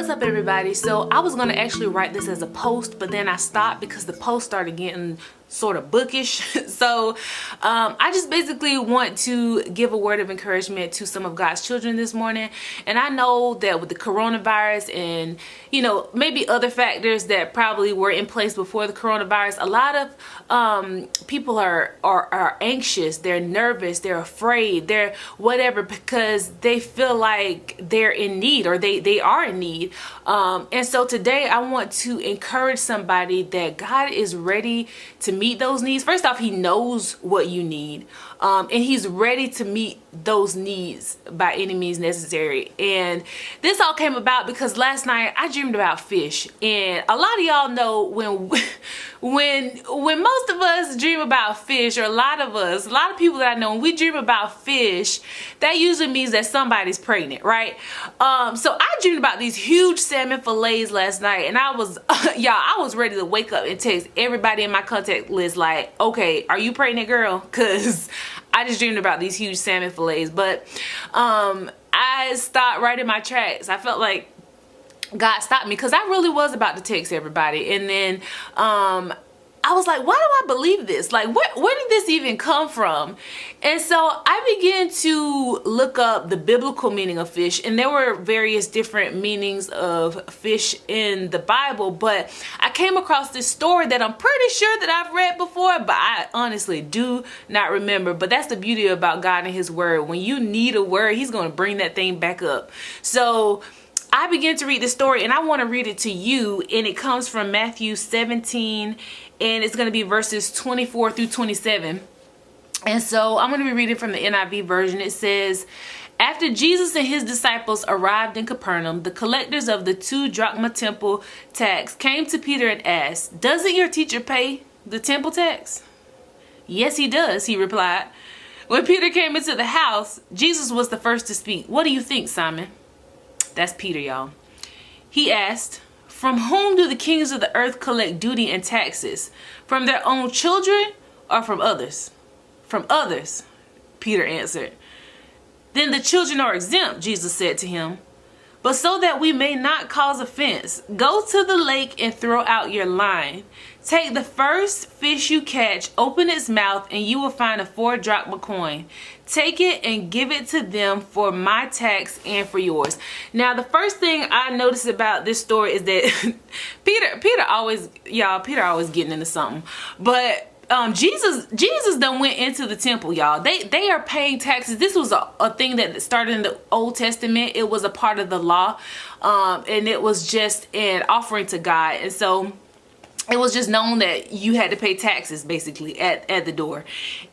What's up, everybody? So I was gonna actually write this as a post, but then I stopped because the post started getting sort of bookish. So I just basically want to give a word of encouragement to some of God's children this morning. And I know that with the coronavirus and, you know, maybe other factors that probably were in place before the coronavirus, a lot of people are anxious, they're nervous, they're afraid, they're whatever, because they feel like they're in need, or they are in need. And so today I want to encourage somebody that God is ready to meet those needs. First off, he knows what you need, and he's ready to meet those needs by any means necessary. And this all came about because last night I dreamed about fish, and a lot of y'all know when most of us dream about fish, or a lot of people that I know, when we dream about fish, that usually means that somebody's pregnant, right? So I dreamed about these huge salmon fillets last night, and I was I was ready to wake up and text everybody in my contact list like, okay, are you pregnant, girl? Because I just dreamed about these huge salmon fillets. But I stopped right in my tracks. I felt like God stopped me, because I really was about to text everybody. And then I was like, why do I believe this? Like, where did this even come from? And so I began to look up the biblical meaning of fish, and there were various different meanings of fish in the Bible, but I came across this story that I'm pretty sure that I've read before, but I honestly do not remember. But that's the beauty about God and his word. When you need a word, he's going to bring that thing back up. So I began to read the story, and I want to read it to you, and it comes from Matthew 17, and it's going to be verses 24 through 27. And so I'm going to be reading from the NIV version. It says, after Jesus and his disciples arrived in Capernaum, the collectors of the 2 drachma temple tax came to Peter and asked, doesn't your teacher pay the temple tax? Yes, he does, he replied. When Peter came into the house, Jesus was the first to speak. What do you think, Simon? That's Peter, y'all. He asked, from whom do the kings of the earth collect duty and taxes? From their own children or from others? From others, Peter answered. Then the children are exempt, Jesus said to him. But so that we may not cause offense, go to the lake and throw out your line. Take the first fish you catch, open its mouth, and you will find a 4 drachma coin. Take it and give it to them for my tax and for yours. Now, the first thing I noticed about this story is that Peter always getting into something. But Jesus done went into the temple, y'all. They are paying taxes. This was a thing that started in the Old Testament. It was a part of the law, and it was just an offering to God. And so it was just known that you had to pay taxes basically at the door.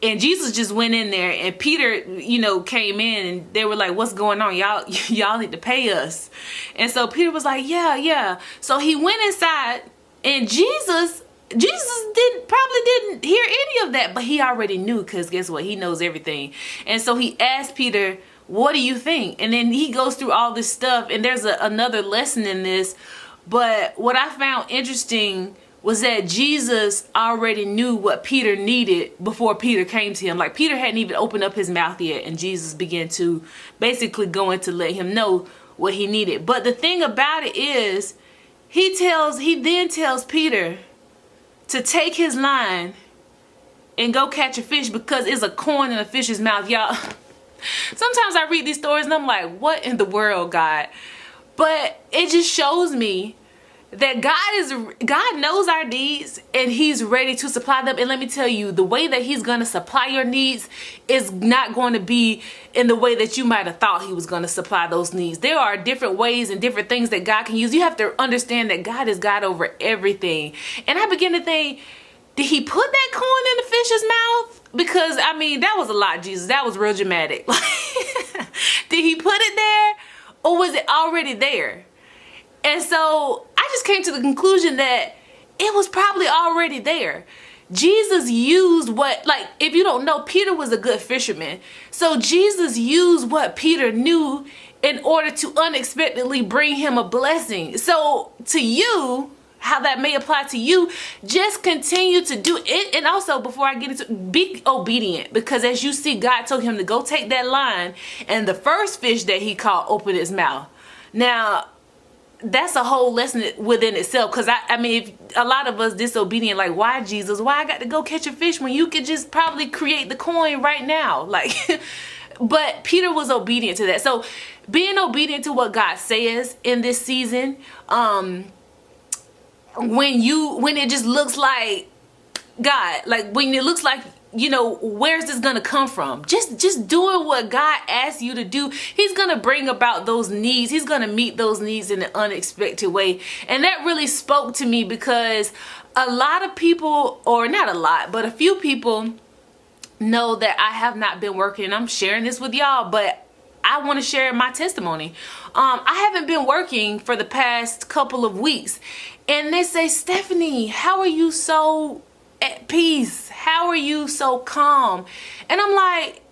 And Jesus just went in there, and Peter, you know, came in, and they were like, what's going on? Y'all need to pay us. And so Peter was like, yeah. So he went inside, and Jesus probably didn't hear any of that, but he already knew, because guess what? He knows everything. And so he asked Peter, what do you think? And then he goes through all this stuff, and there's another lesson in this. But what I found interesting was that Jesus already knew what Peter needed before Peter came to him. Like, Peter hadn't even opened up his mouth yet, and Jesus began to basically go in to let him know what he needed. But the thing about it is, he then tells Peter to take his line and go catch a fish, because it's a coin in a fish's mouth, y'all. Sometimes I read these stories and I'm like, what in the world, God? But it just shows me that God knows our needs, and he's ready to supply them. And let me tell you, the way that he's going to supply your needs is not going to be in the way that you might have thought he was going to supply those needs. There are different ways and different things that God can use. You have to understand that God is God over everything. And I begin to think, did he put that coin in the fish's mouth? Because, I mean, that was a lot, Jesus. That was real dramatic. Did he put it there, or was it already there? And so I just came to the conclusion that it was probably already there. Jesus used if you don't know, Peter was a good fisherman. So Jesus used what Peter knew in order to unexpectedly bring him a blessing. So to you, how that may apply to you, just continue to do it. And also, before I get into, be obedient, because as you see, God told him to go take that line, and the first fish that he caught opened his mouth. Now, that's a whole lesson within itself. Because I mean, if a lot of us disobedient, like, why Jesus? Why I got to go catch a fish when you could just probably create the coin right now? Like, but Peter was obedient to that. So being obedient to what God says in this season, when it just looks like God, like when it looks like, you know, where's this gonna come from? Just doing what God asks you to do. He's gonna bring about those needs. He's gonna meet those needs in an unexpected way. And that really spoke to me, because a lot of people, or not a lot, but a few people know that I have not been working. And I'm sharing this with y'all, but I want to share my testimony. I haven't been working for the past couple of weeks, and they say, Stephanie, how are you so at peace? How are you so calm? And I'm like,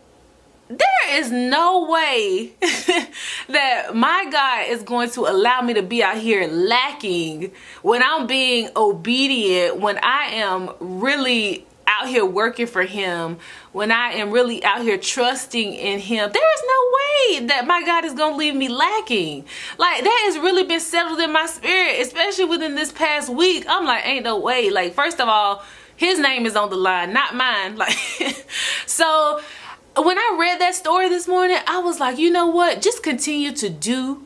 there is no way that my God is going to allow me to be out here lacking when I'm being obedient, when I am really out here working for him, when I am really out here trusting in him. There is no way that my God is going to leave me lacking. Like, that has really been settled in my spirit, especially within this past week. I'm like, ain't no way. Like, first of all, his name is on the line, not mine. Like, so when I read that story this morning, I was like, you know what? Just continue to do,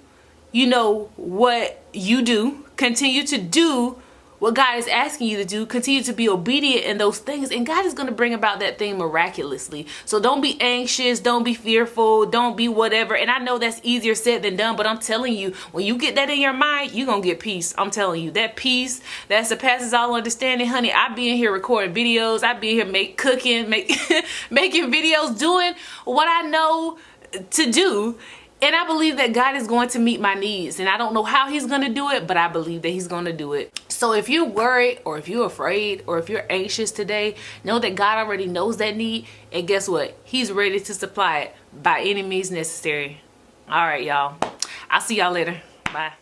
you know, what you do. Continue to do what God is asking you to do. Continue to be obedient in those things, and God is going to bring about that thing miraculously. So don't be anxious, don't be fearful, don't be whatever. And I know that's easier said than done, but I'm telling you, when you get that in your mind, you're going to get peace. I'm telling you, that peace that surpasses all understanding, honey. I be in here recording videos, I be in here cooking, making videos, doing what I know to do. And I believe that God is going to meet my needs. And I don't know how he's going to do it, but I believe that he's going to do it. So if you're worried, or if you're afraid, or if you're anxious today, know that God already knows that need. And guess what? He's ready to supply it by any means necessary. All right, y'all. I'll see y'all later. Bye.